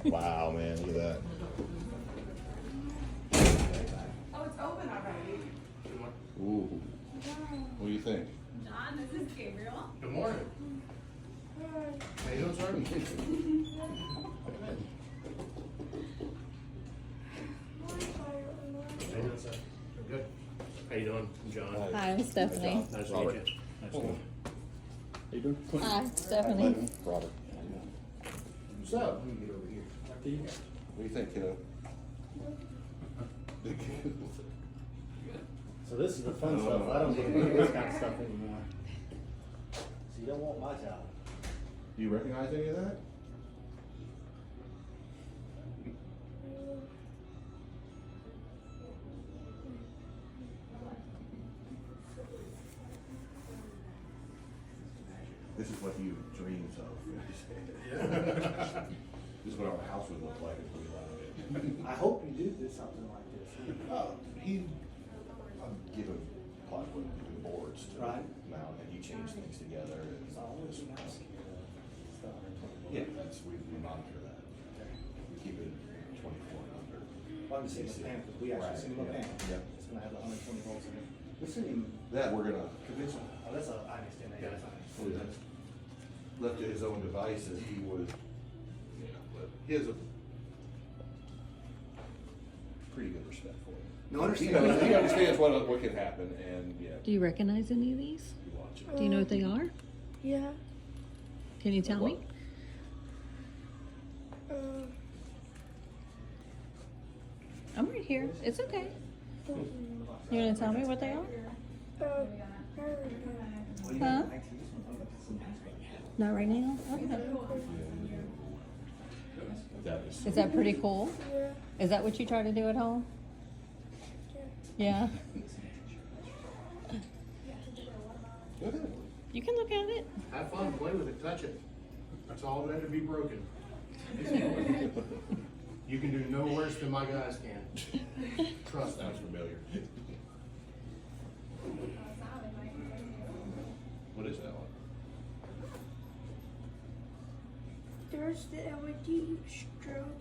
Wow, man, look at that. Oh, it's open already. Ooh. What do you think? John, this is Gabriel. Good morning. How you doing, sir? How you doing, sir? Good. How you doing? I'm John. Hi, I'm Stephanie. Nice to Robert. meet you. Nice to meet you. How you doing? Hi, Stephanie. Robert. What's up? Let me get over here. What do you think, kiddo? So this is the fun stuff. I don't get to do this kind of stuff anymore. So you don't want my job. Do you recognize any of that? This is what he dreams of. This is what our house would look like if we allowed it. I hope you do something like this. I'm given plywood and boards to Right. mount, and you change things together. And It's always nice. It's the 120 yeah, we monitor that. We keep it 24 and under. Well, I'm seeing the panel, because we actually Right, seen the yeah, panel. yeah. It's gonna have the 120 volts in it. This isn't even, That we're gonna convince him. oh, that's a, I understand that. Yeah. Left to his own devices, he would, but he has a pretty good respect for it. No, He understand. understands what can happen, and yeah, Do you recognize any of these? you watch it. Do you know what they are? Yeah. Can you tell me? I'm right here. It's okay. You gonna tell me what they are? Huh? Not right now? Okay. That is. Is that pretty cool? Yeah. Is that what you try to do at home? Yeah? Go ahead. You can look at it. Have fun, play with it, touch it. That's all that had to be broken. You can do no worse than my guys can. Trust me. Sounds familiar. What is that one? There's the LED strobe.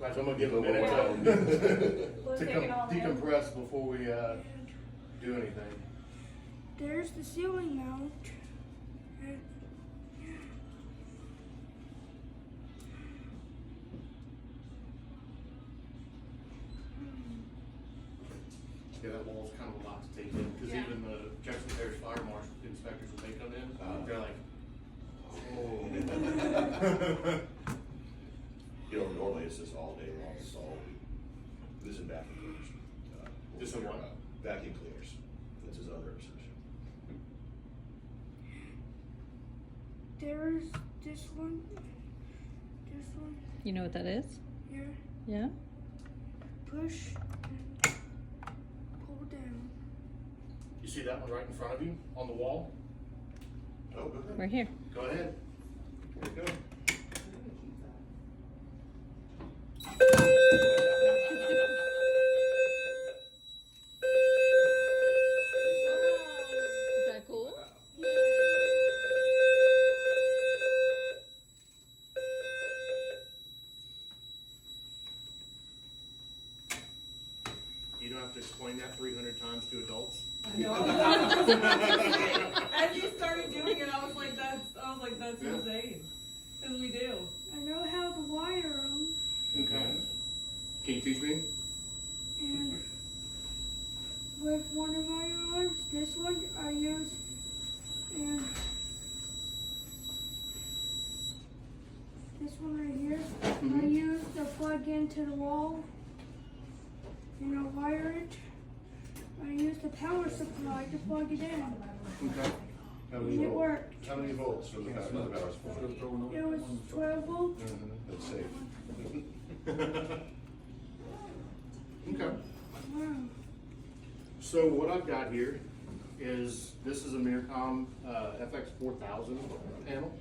Guys, I'm gonna give a minute Let's to take it all in. decompress before we do anything. There's the ceiling mount. Yeah, that wall's kind of a lot to take in, because Yeah. even the Jackson Parish Fire Marshal inspectors, when they come in, they're like, oh. You know, normally it's just all day long, it's all, this is vacuum cleaners. This is what? Vacuum cleaners. This is other assertion. There's this one. This one. You know what that is? Yeah. Yeah? Push and pull down. You see that one right in front of you on the wall? Oh, go ahead. Right here. Go ahead. Here we go. Is that cool? You don't have to explain that 300 times to adults. As you started doing it, I was like, that's Yeah. insane. Because we do. I know how to wire them, Okay. Can you teach me? and with one of my arms, this one I use, and this one right here, I use to plug into the wall, and I wire it. I use the power supply to plug it in, Okay. How and many it volts? worked. How many volts for the power supply? It was 12 volts. That's safe. Okay. Wow. So what I've got here is, this is a Mircom FX4000 panel.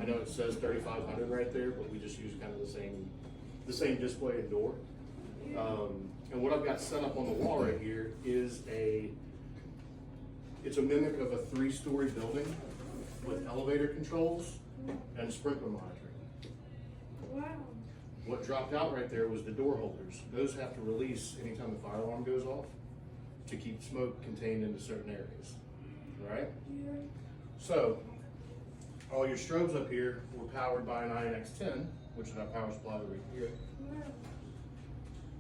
I know it says 3500 right there, but we just use kind of the same display and door. And what I've got set up on the wall right here is It's a mimic of a 3-story building with elevator controls and sprinkler monitoring. Wow. What dropped out right there was the door holders. Those have to release anytime the fire alarm goes off to keep smoke contained into certain areas, right? Yeah. So, all your strobes up here were powered by an INX10, which is our power supply right here. Wow.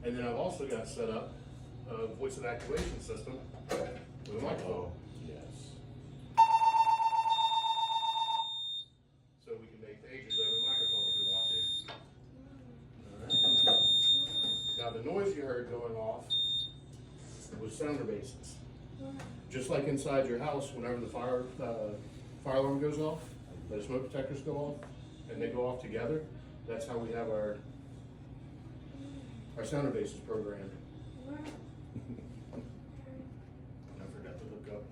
And then I've also got set up a voice evacuation system with a microphone. Oh, yes. So we can make pages over the microphone if we want to. Alright. Now the noise you heard going off was sounder bases. Wow. Just like inside your house, whenever the fire alarm goes off, the smoke detectors go off, and they go off together, that's how we have our sounder bases programmed. Wow. I forgot to look up.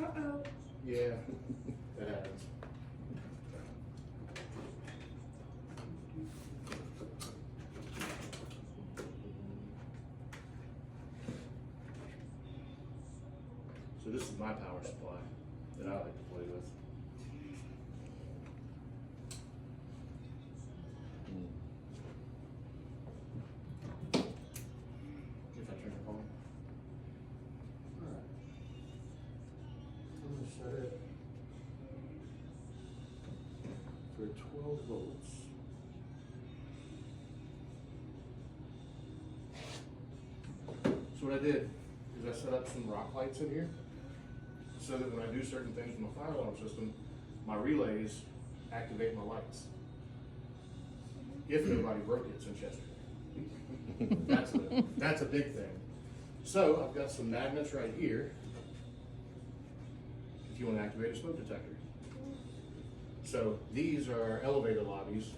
Uh-oh. Yeah, that happens. So this is my power supply that I like to play with. If I turn it on. Alright. I'm gonna set it for 12 volts. So what I did is I set up some rock lights in here so that when I do certain things with my fire alarm system, my relays activate my lights. If nobody broke it since yesterday. That's a big thing. So I've got some magnets right here if you want to activate a smoke detector. So these are elevator lobbies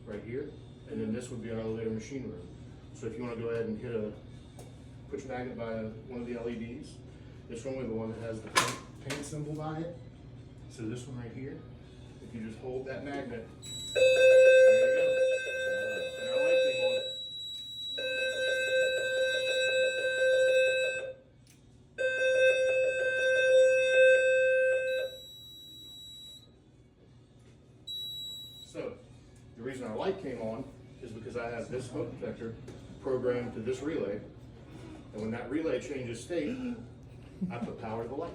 right here, and then this would be our elevator machine room. So if you want to go ahead and put your magnet by one of the LEDs, this one with the one that has the paint symbol by it. So this one right here, if you just hold that magnet, there you go. And our light came on. So, the reason our light came on is because I have this smoke detector programmed to this relay, and when that relay changes state, I put power to the light.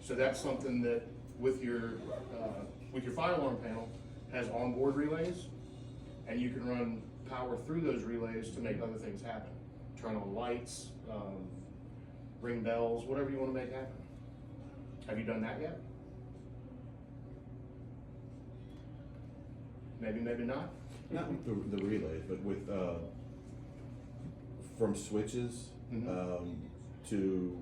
So that's something that with your fire alarm panel has onboard relays, and you can run power through those relays to make other things happen. Turn on lights, ring bells, whatever you want to make happen. Have you done that yet? Maybe, maybe not. Not with the relays, but with, from switches, Mhm. through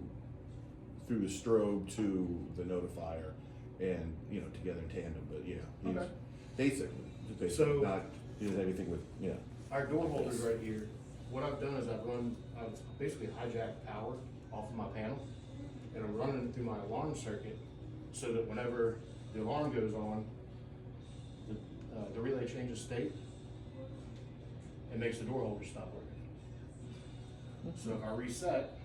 the strobe to the notifier and, together in tandem, but yeah. he's Okay. Basically, So- not doing everything with, Our door holders right here, what I've done is I've basically hijacked power off of my panel, and I'm running it through my alarm circuit so that whenever the alarm goes on, the relay changes state and makes the door holder stop working. So if I reset,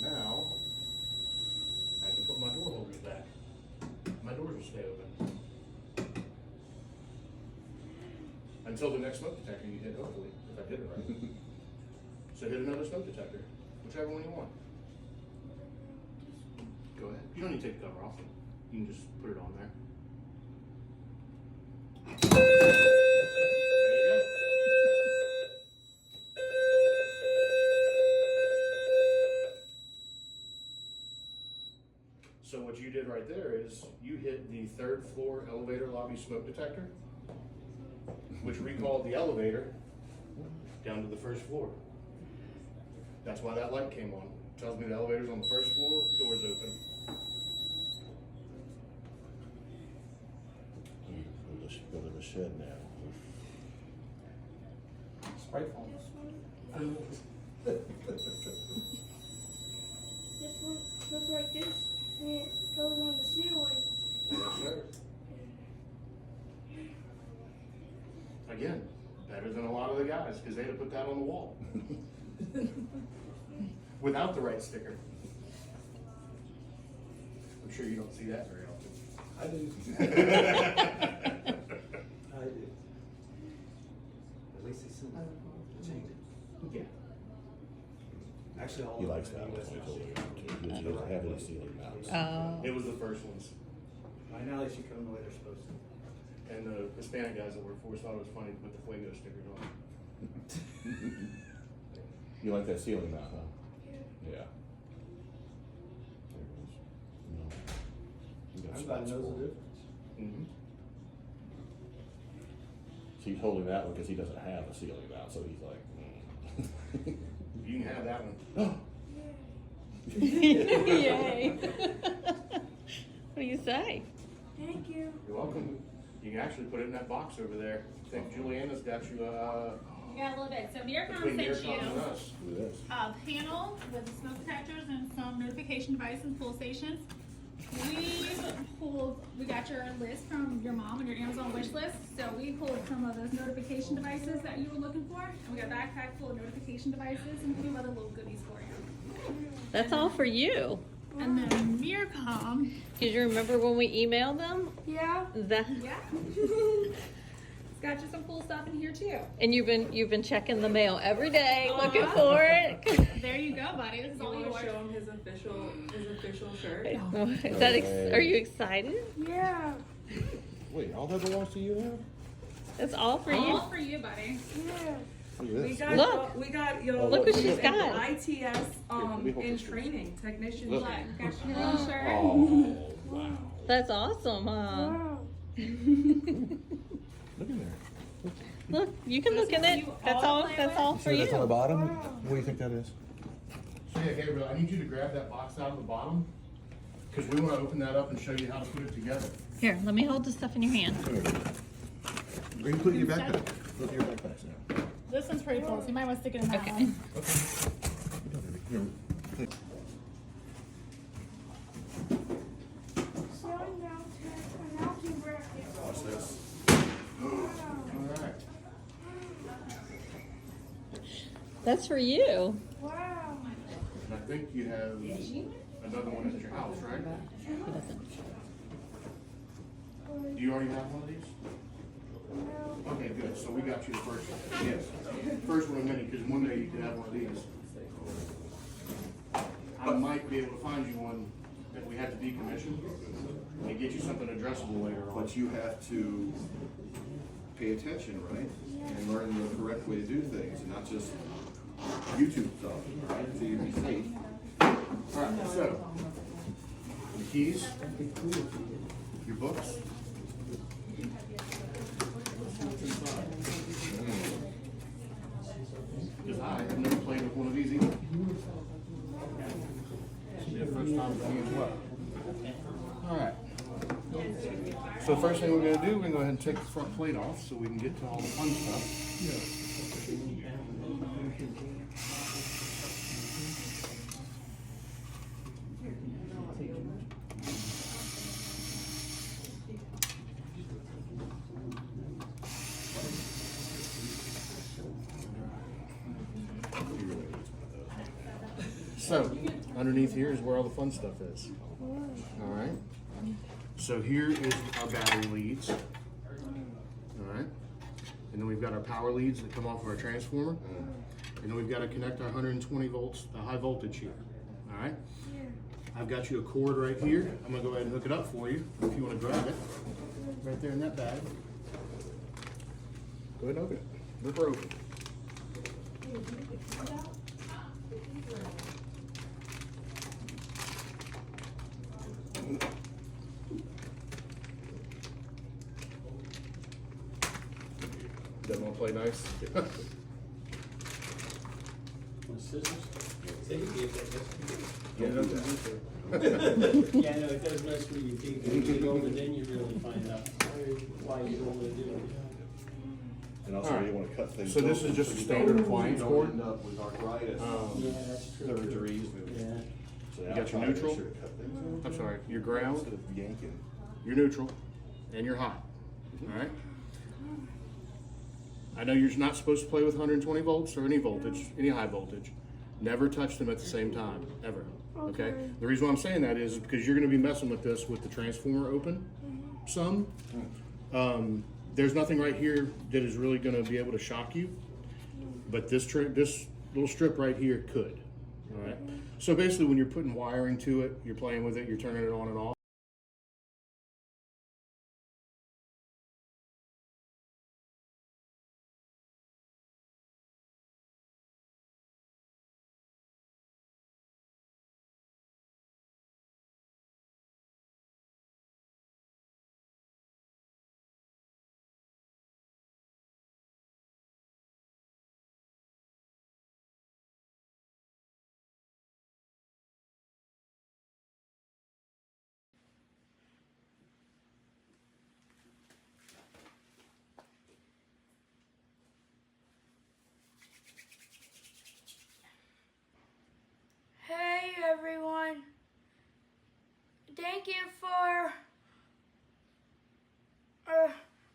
now I can put my door holders back. My doors will stay open. Until the next smoke detector you hit, hopefully, if I did it right. So hit another smoke detector, whichever one you want. Go ahead. You don't need to take the cover off. You can just put it on there. There you go. So what you did right there is you hit the 3rd floor elevator lobby smoke detector, which recalled the elevator down to the 1st floor. That's why that light came on. Tells me the elevator's on the 1st floor, door's open. building a shed now. Spray foam. This one looks like this, and it goes on the ceiling. surprised, because they had to put that on the wall. Without the right sticker. I'm sure you don't see that very often. I do. I do. At least they sent it. Change it. Yeah. Actually, all He of likes them that are one. US He machine. doesn't have any ceiling mounts. Oh. It was the first ones. By now they should come the way they're supposed to. And the Hispanic guys that work for us thought it was funny to put the Fuego stickers on. You like that ceiling mount, huh? Yeah. There it is. No. You got Everybody spots knows for the it. difference. Mm-hmm. So he's holding that one because he doesn't have a ceiling mount, so he's like, You can have that one. Yay. What do you say? Thank you. You're welcome. You can actually put it in that box over there. I think Juliana's got you, You got a little bit. So Miracom between sent Miracom and you us. Look at this. a panel with smoke detectors and some notification devices, pull stations. We got your list from your mom and your Amazon wish list. So we pulled some of those notification devices that you were looking for. And we got a backpack full of notification devices and a few other little goodies for you. That's all for you. And then Miracom, Did you remember when we emailed them? Yeah. That yeah. It's got you some cool stuff in here too. and you've been checking the mail every day, looking Uh-huh. for it. There you go, buddy. This is You all want yours. to show him his official shirt? Is that are you excited? Yeah. Wait, all that belongs to you now? It's all for you. All for you, buddy. Yeah. Look at We this. got Look. we got your Oh, look what she's got. ITS Here, let me hold in this. training technician. Look. Look, got your little shirt. Oh, wow. That's awesome, huh? Wow. Look in there. Look, you can look in it. You That's all all. play That's with? all for you. bottom? What do you think that is? So yeah, Gabriel, I need you to grab that box out of the bottom, because we want to open that up and show you how to put it together. Here, let me hold the stuff in your hand. Where you put your backpack? Look at your backpacks now. This one's pretty cool, so you might want to stick it in that Okay. one. Selling down to an mountain bracket. Watch this. All right. That's for you. Wow. And I think you have another one at your house, right? Do you already have one of these? No. Okay, good. So we got you the first one. Yes. First one in a minute, because one day you could have one of these. I might be able to find you one that we have to decommission and get you something addressable later on. But you have to pay attention, right? And learn the correct way to do things, and not just YouTube stuff, right? So you be safe. All right, so your keys, your books. Because I have never played with one of these either. Yeah, first time for me as well. All right. So the first thing we're gonna do, we're gonna go ahead and take the front plate off so we can get to all the fun stuff. So, underneath here is where all the fun stuff is. All right. So here is our battery leads. All right. And then we've got our power leads that come off of our transformer. And then we've got to connect our 120 volts, the high voltage here. All right. I've got you a cord right here. I'm gonna go ahead and hook it up for you if you want to grab it. Right there in that bag. Go ahead and open it. Rip her open. Doesn't want to play nice? Yeah, no, it does mess with your teeth. When you get older, then you really find out why you don't want to do it. And also, Alright. you wanna cut things. So this open is just a you standard don't- appliance you cord? don't end up with arthritis, Yeah, that's true. surgeries. Yeah. So You got your outside, neutral? make sure to cut things open I'm sorry, your ground, Instead of yanking. your neutral, and your hot. All right? I know you're not supposed to play with 120 volts or any voltage, any high voltage. Never touch them at the same time, ever. Okay? Okay. The reason why I'm saying that is because you're going to be messing with this with the transformer open some. There's nothing right here that is really going to be able to shock you, but this little strip right here could. All right. So basically, when you're putting wiring to it, you're playing with it, you're turning it on and off. Hey everyone. Thank you for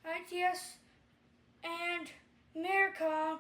ITS and Miracom